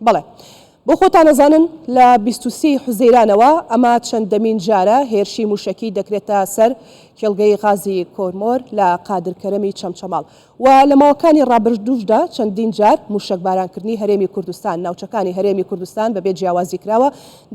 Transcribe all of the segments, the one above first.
بەڵێ بۆ خۆتان نەزانن لە 23 حوزەیرانەوە ئەمە چەندەمین جارە هێرشی موشەکی دەکرێتە سەر کێڵگەی غازی کۆرمۆر لە قادرکەرەمی چەمچەماڵ و لە ماوەکانی ڕابردووشدا چەندین جار موشک بارانکردنی هەرێمی کوردستان ناوچەکانی هەرێمی کوردستان بەبێ جیاوازی کراوە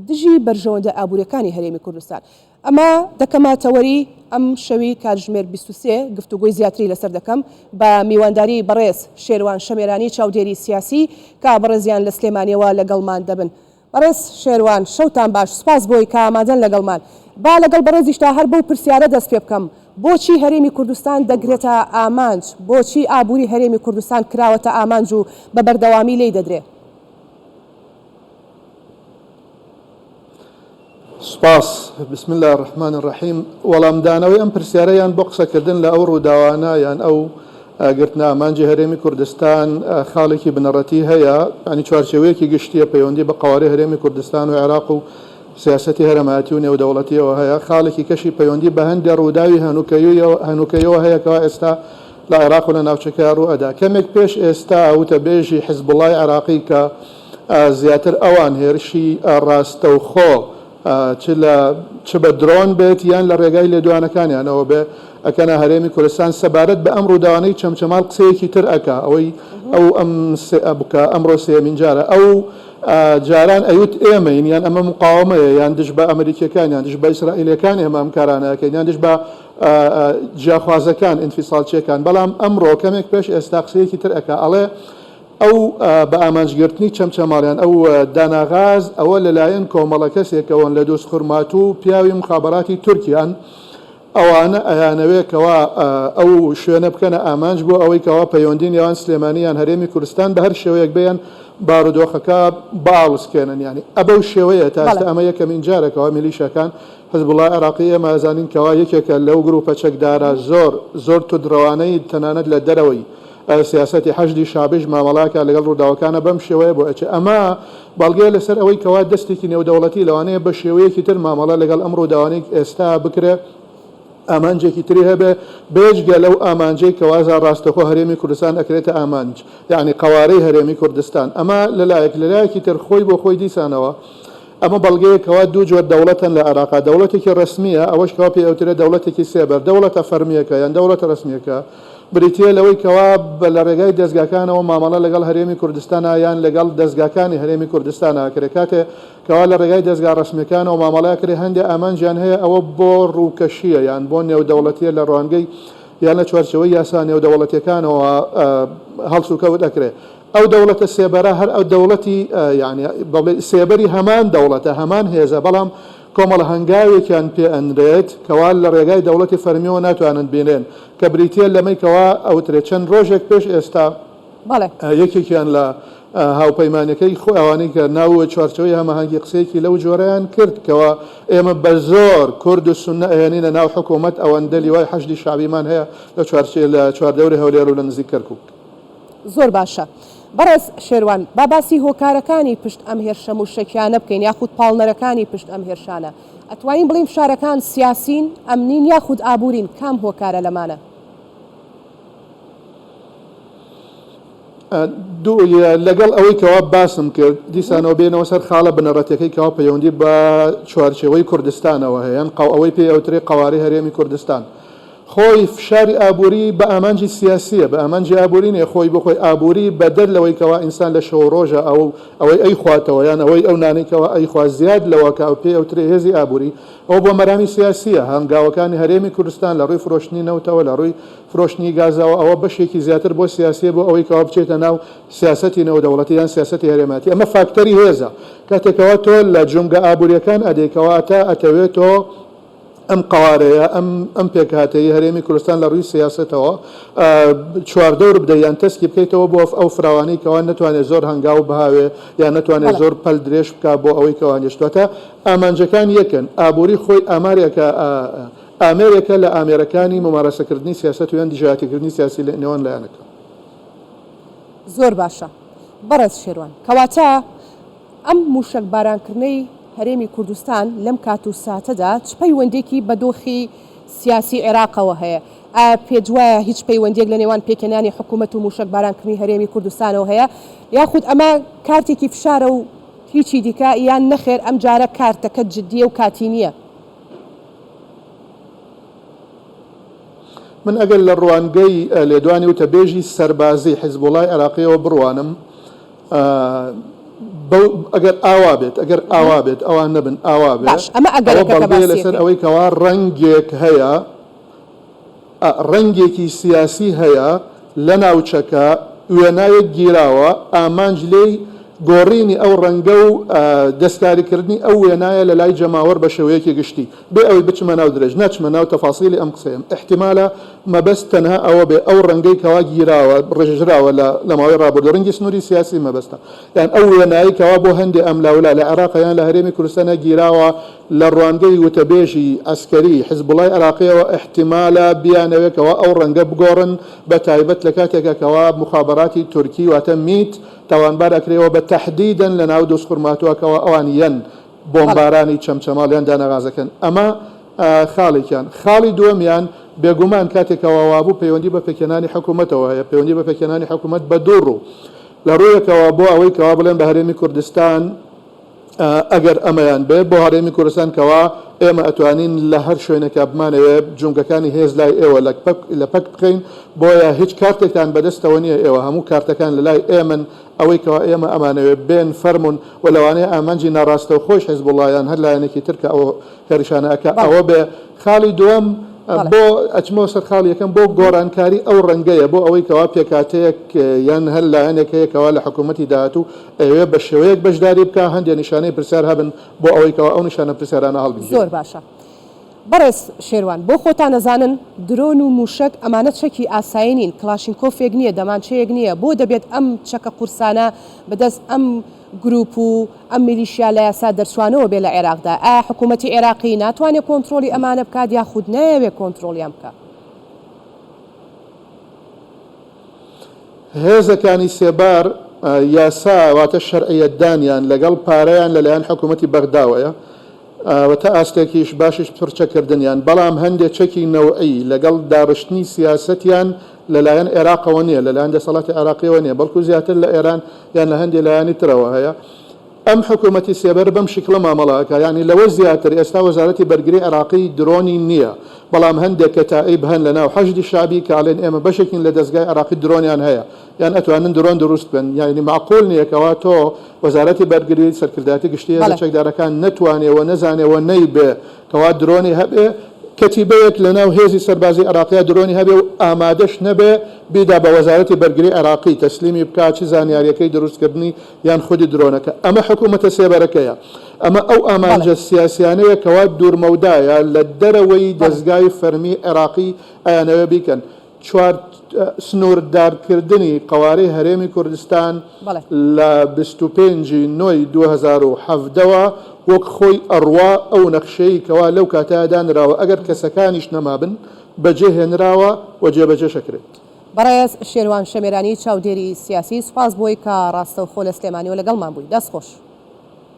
دژی بەرژەوەندە ئابوووریەکانی هەرێمی کوردستان. ئەمە دەکەماتەوەری ئەم شەوی کاتژمێر 23 گفتوگوی زیاتری لەسەر دەکەم بە میوانداری بەڕێز شێروان شەمێرانی چاودێری سیاسی کا بەڕێزیان لە سلێمانیەوە لەگەڵمان دەبن. بەڕێز شێروان شەوتان باش، سپاس بۆی کە ئامادەن لەگەڵمان. با لەگەڵ بەڕێزیشتا هەر بەو پرسیارە دەست پێ بکەم، بۆچی هەرێمی کوردستان دەگرێتە ئامانج؟ بۆچی ئابووری هەرێمی کوردستان کراوەتە ئامانج و بە بەردەوامی لێی دەدرێت؟ سپاس. بسم الله الرحمن الرحیم. وەڵامدانەوەی ئەم پرسیارەیان بۆ قسەکردن لە ئەو ڕووداوانە یان ئەو گرتنا ئامانجی هەرێمی کوردستان خاڵێکی بنەڕەتی هەیە، ینی چوارچێوەیەکی گشتیە پەیوەندی بە قوارەی هەرێمی کوردستان و عێراق و سیاسەتی هەرەمایەتی و نێودەوڵەتیەوە هەیە. خاڵێکی کەشی پەیوەندی بە هەندێک ڕووداوی هەنووکەیەوە هەیە کەوا ئێستا لە عێراق و لە ناوچەکە ڕوو ئەدا. کەمێک پێش ئێستا وتەبێژی حیزبوڵای عێراقی کە زیاتر ئەوان هێرشی ڕاستەوخۆ چ بە درۆن بێت یان لە ڕێگای لێدوانەکانیانەوە بێ ئەکەنە هەرێمی کوردستان سەبارەت بە ئەم ڕووداوانەی چەمچەماڵ قسەیەکی تر ئەکا ئەوەی ئەو بکە ئەمڕۆ سێمین جارە ئەو جاران ئەوت ئێمەین یان ئەمە مقاومەیە یان دش بە ئەمریکیەکان یان دش بە ئیسرائیلەکان ئێمە ئەم کارانەکەین یان دش بە جیاخوازەکان ئینفیساڵچیەکان. بەڵام ئەمڕۆ کەمێک پێش ئێستا قسەیەکی تر ئەکا ئەڵێ ئەو بە ئامانجگرتنی چەمچەماڵیان ئەو داناغاز ئەوە لەلایەن کۆمەڵە کەسێکەوەن لە دۆست خورمات و پیاوی مخابەراتی تورکیان ئەوانە ئەیانەوێکەوە ئەو شوێنە بکەنە ئامانج بۆ ئەوەی کەوا پەیوەندی نێوان سلێمانیان هەرێمی کوردستان بە هەر شێوەیەک بێن بارودۆخەکە باڵسکێنن. ینی ئەبەو شێوەیە تا ئێستا ئەمە یەکەمین جارێکەوە میلیشەکان حزبوڵای عێراقی ئێمە ئەزانین کەوا یەکێکە لەو گروپە چەکدارە زۆر تودڕەوانەی تەنانەت لە دەرەوەی سیاسەتی حەشدی شابژ مامەڵاکە لەگەڵ ڕووداوەکانە بەم شێوەیە بۆ ئەچێ. ئەمە بەڵگەیە لەسەر ئەوەی کەوا دەستێکی نێودەوڵەتی لەوانەیە بە شێوەیەکی تر مامەڵە لەگەڵ ئەم ڕووداوانەی ئێستا بکرێ ئامانجێکی تری هەبێ بێجگە لەو ئامانجەی کەوازە ڕاستەخۆ هەرێمی کوردستان ئەکرێتە ئامانج یعنی قوارەی هەرێمی کوردستان. ئەمە لەلایەکی تر خۆی بۆ خۆی دیسانەوە ئەمە بەڵگەیەکەوە دوو جۆر دەوڵەتەن لە عێراقا، دەوڵەتێکی ڕسمیە ئەوەش کەوا پێ ئەوترێ دەوڵەتێکی سێبەر، دەوڵەتە فەرمیەکە یان دەوڵەتە ڕسمیەکە بریتە لەوەی کەوا لە ڕێگای دەستگاکانەوە مامەڵە لەگەڵ هەرێمی کوردستانە یان لەگەڵ دەستگاکانی هەرێمی کوردستانە کرێ کاتێ کەوا لە ڕێگای دەستگا ڕسمیەکانەوە مامەڵای کرێ هەندێک ئامانجیان هەیە ئەوە بۆ ڕووکەشیە یان بۆ نێودەوڵەتیە لە ڕوانگەی یان لە چوارچەوەی یاسا نێودەوڵەتیەکانەوە هەڵسوکەوت ئەکرێ. ئەو دەوڵەتە سێبەرە هەر ئەو دەوڵەتی یعنی سێبەری هەمان دەوڵەتە هەمان هێزە، بەڵام کۆمەڵە هەنگاوێکیان پێ ئەندرێت کەوا لە ڕێگای دەوڵەتی فەرمیەوە ناتوانن بینێن کە بریتە لەمەی کەوا ئەوترێت چەند ڕۆژێک پێش ئێستا یەکێکیان لە هاوپەیمانەکەی خۆ ئەوانەی کە ناو چوارچەوەی هەماهەنگی قسەیەکی لەو جۆرەیان کرد کەوا ئێمە بە زۆر کورد و سونە ئەهێنینە ناو حکوومەت ئەوەندە لیوای حەشدی شعبیمان هەیە لە چواردەوری هەولێر و لە نزیک کەرکووک. زۆر باشە. بەڕێز شێروان با باسی هۆکارەکانی پشت ئەم هێرشە موشەکیانە بکەین یاخود پاڵنەرەکانی پشت ئەم هێرشانە. ئەتوانین بڵین شارەکان سیاسین ئەمنین یاخود ئابوورین، کام هۆکارە لەمانە؟ لەگەڵ ئەوەی کەوا باسم کرد دیسانەوە بێنەوە سەر خاڵە بنەڕەتەکەی کەوا پەیوەندی بە چوارچێوەی کوردستانەوە هەیەن ئەوەی پێ ئەوترێ قوارەی هەرێمی کوردستان. خۆی فشاری ئابووری بە ئامانجی سیاسیە، بە ئامانجی ئابووری نێ خۆی بخۆی ئابووری بەدەر لەوەی کەوا ئینسان لە شەو ڕۆژە ئەوەی ئەی خواتەوە یان ئەوەی ئەو نانێکەوە ئەی خوا زیاد لەوە کە ئەو پێ ئەوترێ هێزی ئابووری ئەو بۆ مەرامی سیاسیە. هەنگاوەکانی هەرێمی کوردستان لە ڕووی فرۆشتنی نەوتەوە لە ڕووی فرۆشتنی گازەوە ئەوە بەشێکی زیاتر بۆ سیاسیە بۆ ئەوەی کەوا بچێتە ناو سیاسەتی نێودەوڵەتی یان سیاسەتی هەرێمەتی. ئەمە فاکتەری هێزە کاتێکەوە تۆ لە جومگە ئابووریەکان ئەدەیکەوە تا ئەتەوێتەوە ئەم قوارەیە ئەم پێکهاتەیە هەرێمی کوردستان لە ڕووی سیاسەتەوە چواردەور بدەیان تەسکی بکەیتەوە بۆ ئەو فراوانی کەوا نتوانێت زۆر هەنگاو بهاوێ یان نتوانێت زۆر پەل درێژ بکە بۆ ئەوەی کەوانێشتواتە ئامانجەکان یەکن. ئابووری خۆی ئامێرێکە لە ئامێرەکانی ممارەسەکردنی سیاست و یان دیژایەتیکردنی سیاسی لە نێوان لایەنەکە. زۆر باشە. بەڕێز شێروان کەواتە ئەم موشک بارانکردنەی هەرێمی کوردستان لەم کات و ساتەدا چ پەیوەندێکی بە دۆخی سیاسی عێراقەوە هەیە؟ پێت وایە هیچ پەیوەندیەک لە نێوان پێکەنانی حکوومەت و موشکبارانکردنی هەرێمی کوردستانەوە هەیە یاخود ئەمە کارتێکی فشارە و هیچی دیکە یان نەخێر ئەم جارە کارتەکە جددیە و کاتی نییە؟ من ئەگەر لە ڕوانگەی لێدوانی وتەبێژی سەربازی حیزبوڵای عێراقیەوە بڕوانم ئەگەر ئاوا بێت ئەگەر ئاوا بێت ئەوان نەبن ئاوا بێت بەڵگەیە لەسەر ئەوەی کەوا ڕەنگێک هەیە ڕەنگێکی سیاسی هەیە لە ناوچەکە وێنایەک گیراوە ئامانج لێی گۆڕینی ئەو ڕەنگە و دەستکاریکردنی ئەو وێنایە لە لای جەماوەەر بە شێوەیەکی گشتی بێ ئەوەی بچمە ناو درێژ نەچمە ناو تەفاسیلی ئەم قسەیەم احتیمالە مەبەست تەنها ئەوە بێ ئەو ڕەنگەی کەوا گیراوە ڕێژراوە لە ماوەی ڕابردوو ڕەنگی سنووری سیاسی مەبەستە یان ئەو وێنایی کەوا بۆ هەندێک ئەملاولا لە عێراق یان لە هەرێمی کوردستانە گیراوە لە ڕوانگەی وتەبێژی ئەسکەری حیزبوڵای عێراقیەوە احتیمالە بیانەوێتەوە ئەو ڕەنگە بگۆڕن بە تایبەت لە کاتێکەکەوا مخابەراتی تورکی واتە میت تاوانبار ئەکرێەوە بە تەحدیدەن لە ناو دۆست خورماتوەکەەوە ئەوان یەن بۆمبارانی چەمچەماڵیان دانەغازەکەن ئەمە خاڵێکیان خاڵی دووەمیان بێگومان کاتێکەوە وابوو پەیوەندی بە پێکەنانی حکوومەتەوە هەیە پەیوەندی بە پێکەنانی حکوومەت بە دوو ڕوو لە ڕوویەکەوە بۆ ئەوەی کەوا بڵێن بە هەرێمی کوردستان ئەگەر ئەمەیان بێ بۆ هەرێمی کوردستان کەوا ئێمە ئەتوانین لە هەر شوێنێکە بمانەوێ جونگەکانی هێز لای ئێوە لە پەک بخەین بۆیە هیچ کارتێکتان بەدەستەوە نییە ئێوە هەموو کارتەکان لە لای ئێمن ئەوەی کەوا ئێمە ئەمانەوێ بێن فەرمونون و لەوانەیە ئامانجی ناڕاستە و خۆش حیزبوڵایان هەر لایەنێکی ترکە ئەوە هێرشانەکە ئەوە بێ خاڵی دووەم بۆ ئەچمەوە سەر خاڵ یەکەم بۆ گۆڕانکاری ئەو ڕەنگەیە بۆ ئەوەی کەوا پێکاتەیەک یان هەر لایەنێکەیەکەوە لە حکوومەتی داهاتوو ئەوێ بە شێوەیەک بەشداری بکە هەندێک نیشانەی پرسیار هەبن بۆ ئەوەی کەوا ئەو نیشانە پرسیارانە هەڵبژێت. زۆر باشە. بەڕێز شێروان بۆ خۆتان نەزانن درۆن و موشک ئەمانە چەکی ئاسایی نین کلاشینکۆفێک نییە دەمانچەیەک نییە بۆ دەبێت ئەم چەکە قورسانە بەدەست ئەم گروپ و ئەم میلیشیا لە یاسا دەرچوانەوە بێ لە عێراقدا ئایا حکوومەتی عێراقی ناتوانێت کۆنتترۆلی ئەمانە بکات یاخود نایەوێت کۆنتترۆلیان بکە؟ هێزەکانی سێبار یاسا واتە شەرعیەتدانیان لەگەڵ پارەیان لەلایەن حکوومەتی بەغداوەیە وتە ئاستێکیش باشش پرچەکردنیان بەڵام هەندێک چەکی نەوعی لەگەڵ دابشتنی سیاسەتیان لەلایەن عێراقەوە نییە لەلایەن دەسەڵاتی عێراقیەوە نییە بەڵکو زیاتر لە ئێران یان لە هەندێک لایانی ترەوە هەیە ئەم حکوومەتی سێبەر بەم شکڵە مامەڵاکە ینی لەوە زیاتر ئێستا وەزارەتی بەرگری عێراقی درۆنی نییە بەڵام هەندێک کە تائیب هەن لە ناو حەشدی شعبی کاڵێن ئێمە بەشێکین لە دەستگای عێراقی درۆنیان هەیە یان ئەتوانن درۆن دروست بن یعنی معقول نییە کەوا تۆ وەزارەتی بەرگری سەرکرداتی گشتی لە چەکدارەکان نەتوانێەوە نەزانێەوە نەیبێ کەوا درۆنی هەبێ کەتیبەیەک لە ناو هێزی سەربازی عێراقیە درۆنی هەبێ و ئامادەش نەبێ بیدا بە وەزارەتی بەرگری عێراقی تەسلیمی بکات چ زانیاریەکەی دروستکردنی یان خودی درۆنەکە ئەمە حکوومەتە سێبەرەکەیە ئەمە ئەو ئامانجە سیاسیانەیە کەوا دوورمەودایە لە دەرەوەی دەستگای فەرمی عێراقی ئەیانەوە بیکەن چوار سنووردارکردنی قوارەی هەرێمی کوردستان لە 25/9/2017ەوە وەک خۆی ئەڕوا ئەو نەخشەی کەوا لەو کاتایدانراوە ئەگەر کەسەکانیش نەمابن بەجێهێنراوە و جێبەجێ شەکرێت. بەڕێز شێروان شەمێرانی چاودێری سیاسی سوپاس بۆی کە ڕاستەوخۆ لە سلێمانیەوە لەگەڵمان بووی دەست خۆش.